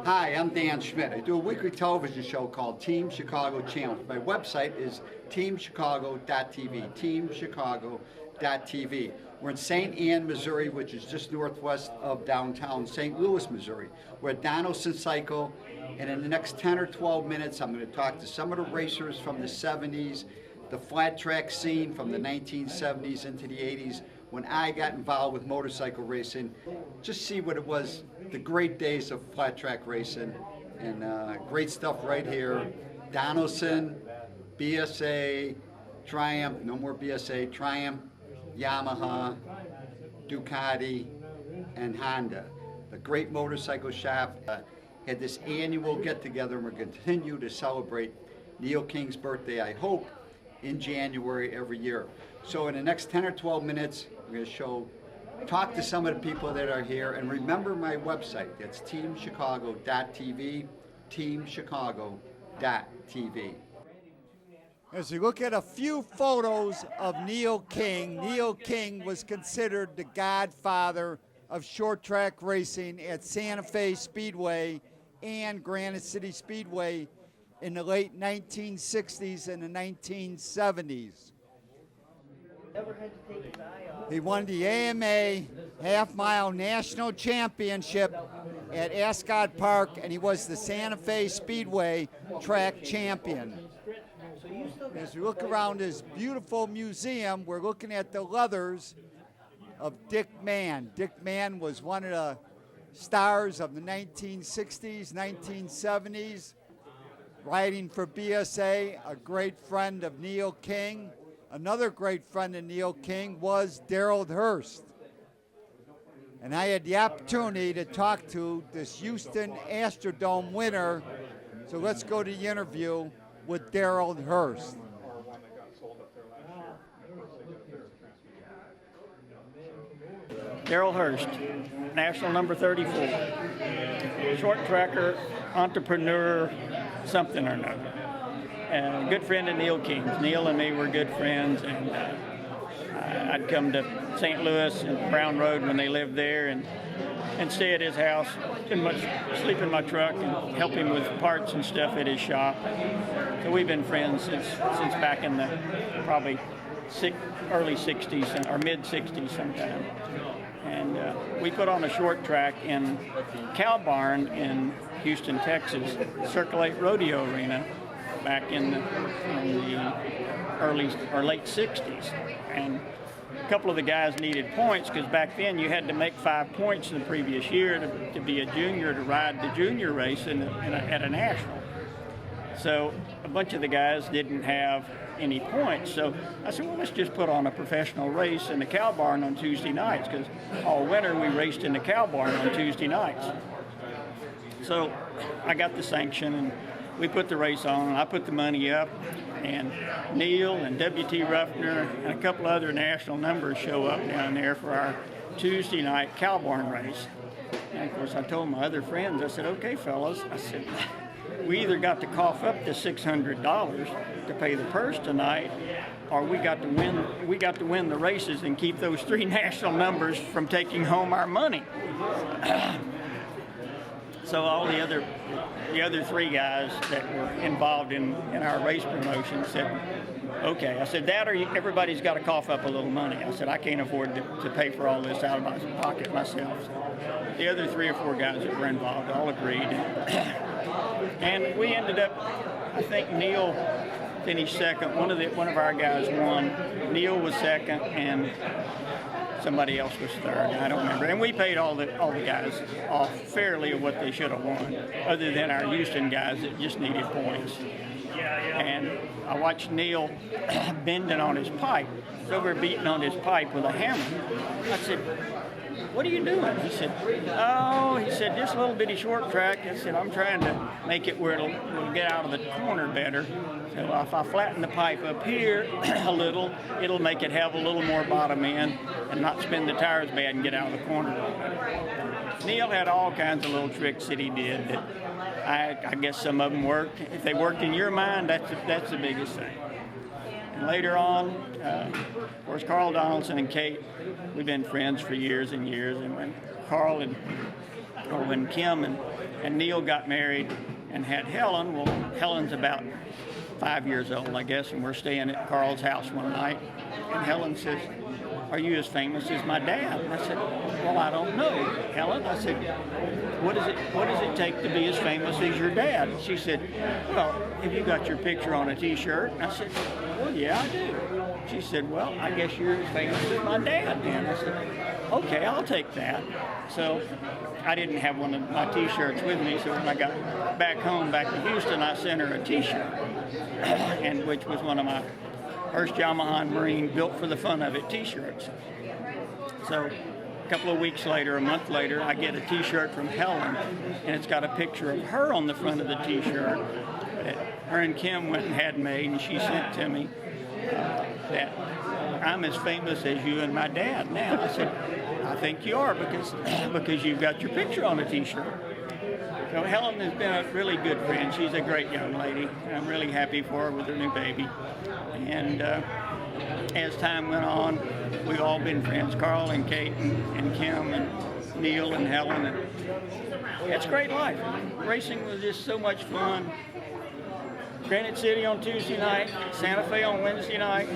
Hi, I'm Dan Schmitt. I do a weekly television show called Team Chicago Channel. My website is teamchicago.tv, teamchicago.tv. We're in St. Anne, Missouri, which is just northwest of downtown St. Louis, Missouri. We're at Donelson Cycle, and in the next 10 or 12 minutes, I'm going to talk to some of the racers from the 70s, the flat track scene from the 1970s into the 80s, when I got involved with motorcycle racing. Just see what it was, the great days of flat track racing, and great stuff right here. Donelson, BSA, Triumph, no more BSA, Triumph, Yamaha, Ducati, and Honda. The great motorcycle shop had this annual get-together, and we're going to continue to celebrate Neil King's birthday, I hope, in January every year. So in the next 10 or 12 minutes, we're going to talk to some of the people that are here, and remember my website. That's teamchicago.tv, teamchicago.tv. As we look at a few photos of Neil King was considered the godfather of short track racing at Santa Fe Speedway and Granite City Speedway in the late 1960s and the 1970s. He won the AMA half-mile national championship at Ascot Park, and he was the Santa Fe Speedway track champion. As we look around his beautiful museum, we're looking at the leathers of Dick Mann. Dick Mann was one of the stars of the 1960s, 1970s, riding for BSA, a great friend of Neil King. Another great friend of Neil King was Darryl Hurst. And I had the opportunity to talk to this Houston AstroDome winner. So let's go to the interview with Darryl Hurst. Darryl Hurst, national number 34. Short tracker, entrepreneur, something or another. Good friend of Neil King's. Neil and me were good friends, and I'd come to St. Louis and Brown Road when they lived there and stay at his house, sleep in my truck and help him with parts and stuff at his shop. So we've been friends since back in the probably early 60s or mid 60s sometime. And we put on a short track in Cow Barn in Houston, Texas, Circulate Rodeo Arena, back in the early or late 60s. And a couple of the guys needed points because back then you had to make 5 points the previous year to be a junior to ride the junior race at a national. So a bunch of the guys didn't have any points. So I said, well, let's just put on a professional race in the Cow Barn on Tuesday nights, because all winter we raced in the Cow Barn on Tuesday nights. So I got the sanction and we put the race on, and I put the money up, and Neil and W.T. Ruffner and a couple other national numbers show up down there for our Tuesday night Cow Barn race. And of course I told my other friends, I said, okay fellas, I said, we either got to cough up the $600 to pay the purse tonight, or we got to win the races and keep those 3 national numbers from taking home our money. So all the other 3 guys that were involved in our race promotion said, okay. I said, that or everybody's got to cough up a little money. I said, I can't afford to pay for all this out of my pocket myself. So the other 3 or 4 guys that were involved all agreed. And we ended up, I think Neil finished second. One of our guys won. Neil was second, and somebody else was third. I don't remember. And we paid all the guys off fairly of what they should have won, other than our Houston guys that just needed points. And I watched Neil bending on his pipe. He's over beating on his pipe with a hammer. I said, what are you doing? He said, this little bitty short track, I said, I'm trying to make it where it'll get out of the corner better. So if I flatten the pipe up here a little, it'll make it have a little more bottom end and not spin the tires bad and get out of the corner. Neil had all kinds of little tricks that he did that I guess some of them worked. If they worked in your mind, that's the biggest thing. And later on, of course, Carl Donelson and Kate, we've been friends for years and years. And when Carl and when Kim and Neil got married and had Helen, well, Helen's about 5 years old, I guess, and we're staying at Carl's house one night, and Helen says, "Are you as famous as my dad?" And I said, "Well, I don't know, Helen." I said, what does it take to be as famous as your dad?" And she said, "Well, have you got your picture on a T-shirt?" And I said, "Well, yeah, I do." She said, "Well, I guess you're as famous as my dad then." I said, "Okay, I'll take that." So I didn't have one of my T-shirts with me, so when I got back home, back to Houston, I sent her a T-shirt, and which was one of my Hurst Yamaha Marine built for the fun of it T-shirts. So a couple of weeks later, a month later, I get a T-shirt from Helen, and it's got a picture of her on the front of the T-shirt that her and Kim went and had made, and she sent to me that I'm as famous as you and my dad now. I said, "I think you are because you've got your picture on a T-shirt." So Helen has been a really good friend. She's a great young lady. I'm really happy for her with her new baby. And as time went on, we've all been friends, Carl and Kate and Kim and Neil and Helen. And it's a great life. Racing was just so much fun. Granite City on Tuesday night, Santa Fe on Wednesday night,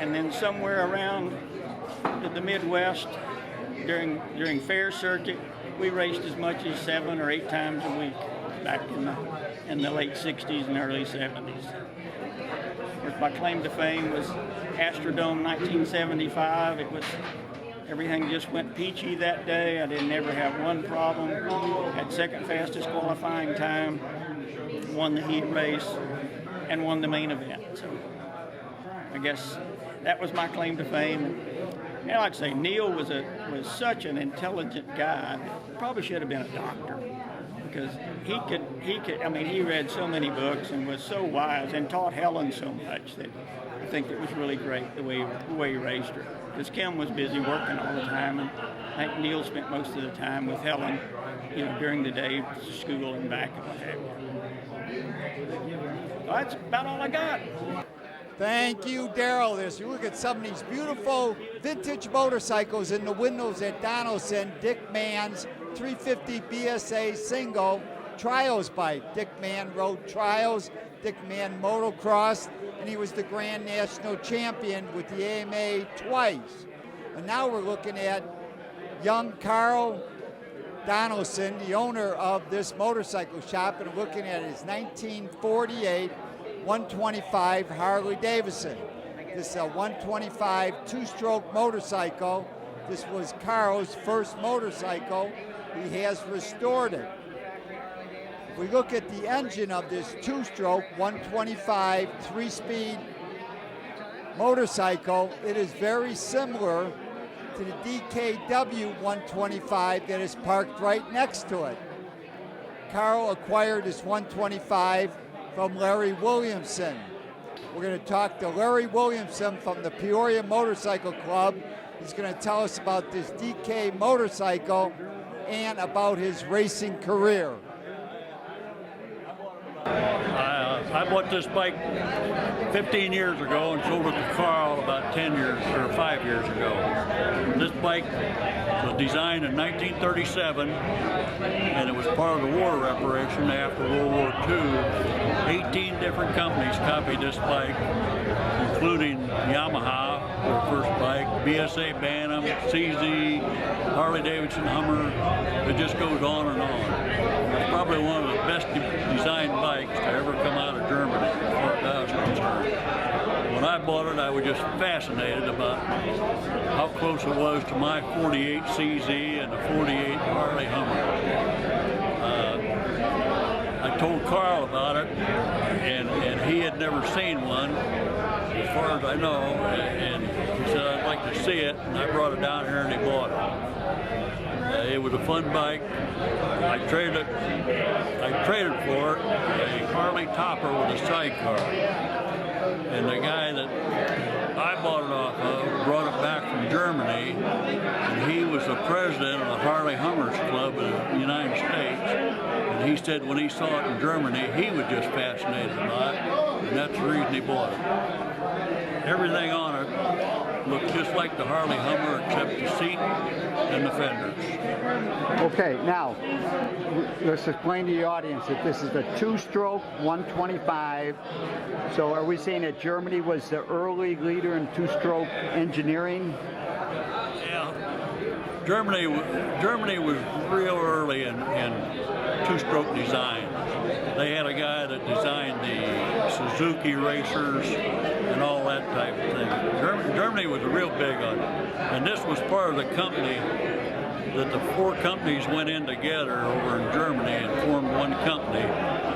and then somewhere around the Midwest during fair circuit, we raced as much as 7 or 8 times a week back in the late 60s and early 70s. Of course, my claim to fame was AstroDome 1975. Everything just went peachy that day. I didn't ever have one problem. Had second fastest qualifying time, won the heat race, and won the main event. So I guess that was my claim to fame. And like I say, Neil was such an intelligent guy. Probably should have been a doctor, because he could. I mean, he read so many books and was so wise and taught Helen so much that I think it was really great the way he raised her. Because Kim was busy working all the time, and I think Neil spent most of the time with Helen, during the day, school and back and what have you. Well, that's about all I got. Thank you, Darryl. As you look at some of these beautiful vintage motorcycles in the windows at Donelson, Dick Mann's 350 BSA single trials bike. Dick Mann rode trials, Dick Mann motocross, and he was the Grand National Champion with the AMA twice. And now we're looking at young Carl Donelson, the owner of this motorcycle shop, and looking at his 1948 125 Harley-Davidson. This is a 125 two-stroke motorcycle. This was Carl's first motorcycle. He has restored it. If we look at the engine of this two-stroke 125 three-speed motorcycle, it is very similar to the DKW 125 that is parked right next to it. Carl acquired this 125 from Larry Williamson. We're going to talk to Larry Williamson from the Peoria Motorcycle Club. He's going to tell us about this DK motorcycle and about his racing career. I bought this bike 15 years ago and sold it to Carl about 10 years or 5 years ago. This bike was designed in 1937, and it was part of the war reparation after World War II. 18 different companies copied this bike, including Yamaha, their first bike, BSA Bantam, CZ, Harley-Davidson Hummer. It just goes on and on. It's probably one of the best designed bikes to ever come out of Germany, as far as I was concerned. When I bought it, I was just fascinated about how close it was to my 48 CZ and the 48 Harley Hummer. I told Carl about it, and he had never seen one, as far as I know, and he said, "I'd like to see it," and I brought it down here and he bought it. It was a fun bike. I traded for it a Harley topper with a sidecar. And the guy that I bought it off of brought it back from Germany, and he was the president of the Harley Hummers Club in the United States. And he said when he saw it in Germany, he was just fascinated by it, and that's the reason he bought it. Everything on it looks just like the Harley Hummer except the seat and the fenders. Okay, now let's explain to the audience that this is a two-stroke 125. So are we saying that Germany was the early leader in two-stroke engineering? Yeah, Germany was real early in two-stroke design. They had a guy that designed the Suzuki racers and all that type of thing. Germany was real big on it. And this was part of the company that the four companies went in together over in Germany and formed one company,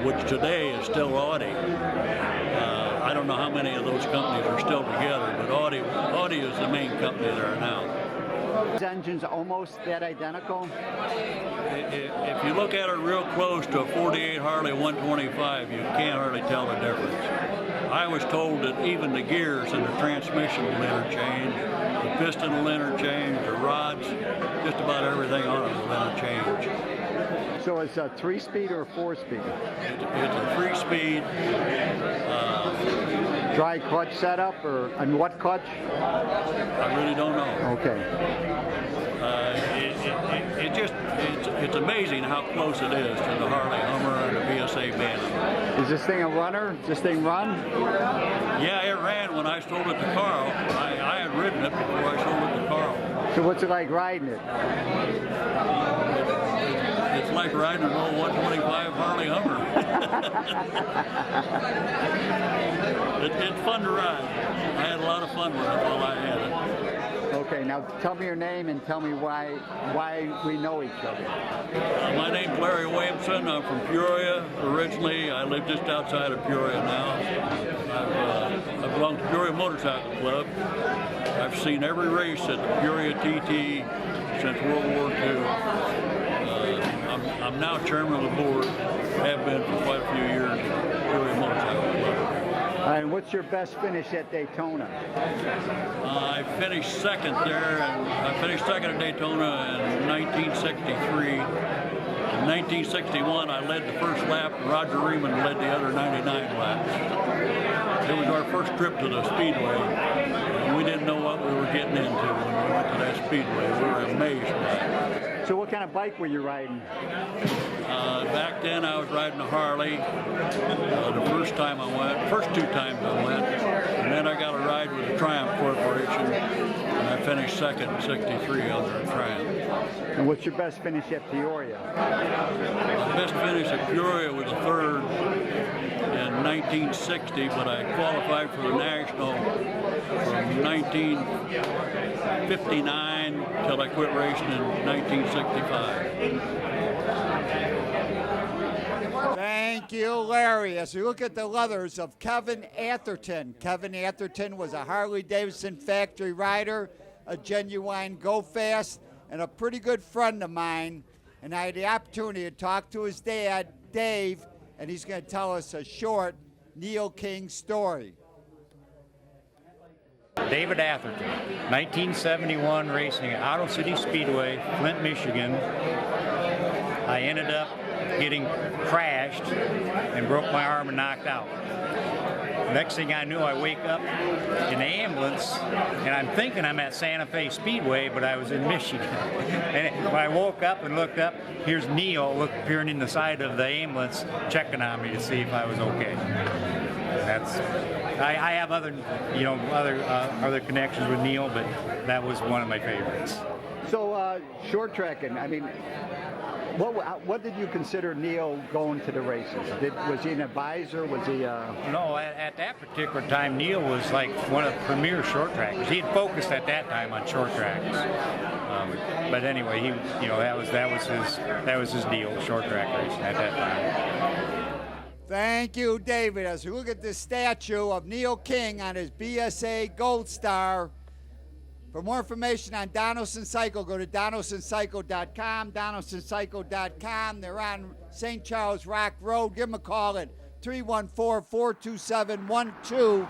which today is still Audi. I don't know how many of those companies are still together, but Audi is the main company there now. These engines almost that identical? If you look at it real close to a 48 Harley 125, you can't hardly tell the difference. I was told that even the gears and the transmission will interchange, the piston will interchange, the rods, just about everything on it will interchange. So it's a 3-speed or a 4-speed? It's a 3-speed. Dry clutch setup, and what clutch? I really don't know. Okay. It's amazing how close it is to the Harley Hummer and the BSA Bantam. Is this thing a runner? Does this thing run? Yeah, it ran when I sold it to Carl. I had ridden it before I sold it to Carl. So what's it like riding it? It's like riding an old 125 Harley Hummer. It's fun to ride. I had a lot of fun with it while I had it. Okay, now tell me your name and tell me why we know each other. My name's Larry Williamson. I'm from Peoria originally. I live just outside of Peoria now. I belong to Peoria Motorcycle Club. I've seen every race at the Peoria TT since World War II. I'm now chairman of the board, have been for quite a few years at Peoria Motorcycle Club. And what's your best finish at Daytona? I finished second there, and I finished second at Daytona in 1963. In 1961, I led the first lap, and Roger Reman led the other 99 laps. It was our first trip to the Speedway, and we didn't know what we were getting into when we went to that Speedway. We were amazed by it. So what kind of bike were you riding? Back then I was riding a Harley. The first two times I went, and then I got a ride with the Triumph Corporation, and I finished second in 63 under a Triumph. And what's your best finish at Peoria? My best finish at Peoria was a third in 1960, but I qualified for the National from 1959 till I quit racing in 1965. Thank you, Larry. As we look at the leathers of Kevin Atherton. Kevin Atherton was a Harley-Davidson factory rider, a genuine go-fast, and a pretty good friend of mine. And I had the opportunity to talk to his dad, Dave, and he's going to tell us a short Neil King story. David Atherton, 1971 racing at Auto City Speedway, Flint, Michigan. I ended up getting crashed and broke my arm and knocked out. Next thing I knew, I wake up in the ambulance, and I'm thinking I'm at Santa Fe Speedway, but I was in Michigan. And when I woke up and looked up, here's Neil appearing in the side of the ambulance, checking on me to see if I was okay. I have other connections with Neil, but that was one of my favorites. So short tracking, I mean, what did you consider Neil going to the races? Was he an advisor? Was he? No, at that particular time, Neil was like one of the premier short trackers. He had focused at that time on short tracks. But anyway, that was his deal, short track racing at that time. Thank you, David. As we look at this statue of Neil King on his BSA Gold Star. For more information on Donelson Cycle, go to donelsoncycle.com, donelsoncycle.com. They're on St. Charles Rock Road. Give them a call at 314-427-1204.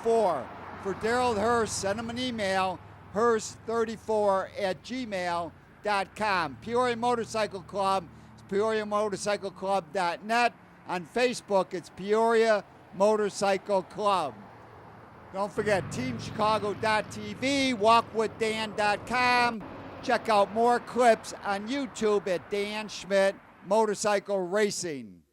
For Darryl Hurst, send him an email, hurst34@gmail.com. Peoria Motorcycle Club is peoriamotorcycleclub.net. On Facebook, it's Peoria Motorcycle Club. Don't forget, TeamChicago.tv, walkwithdan.com. Check out more clips on YouTube at Dan Schmitt Motorcycle Racing.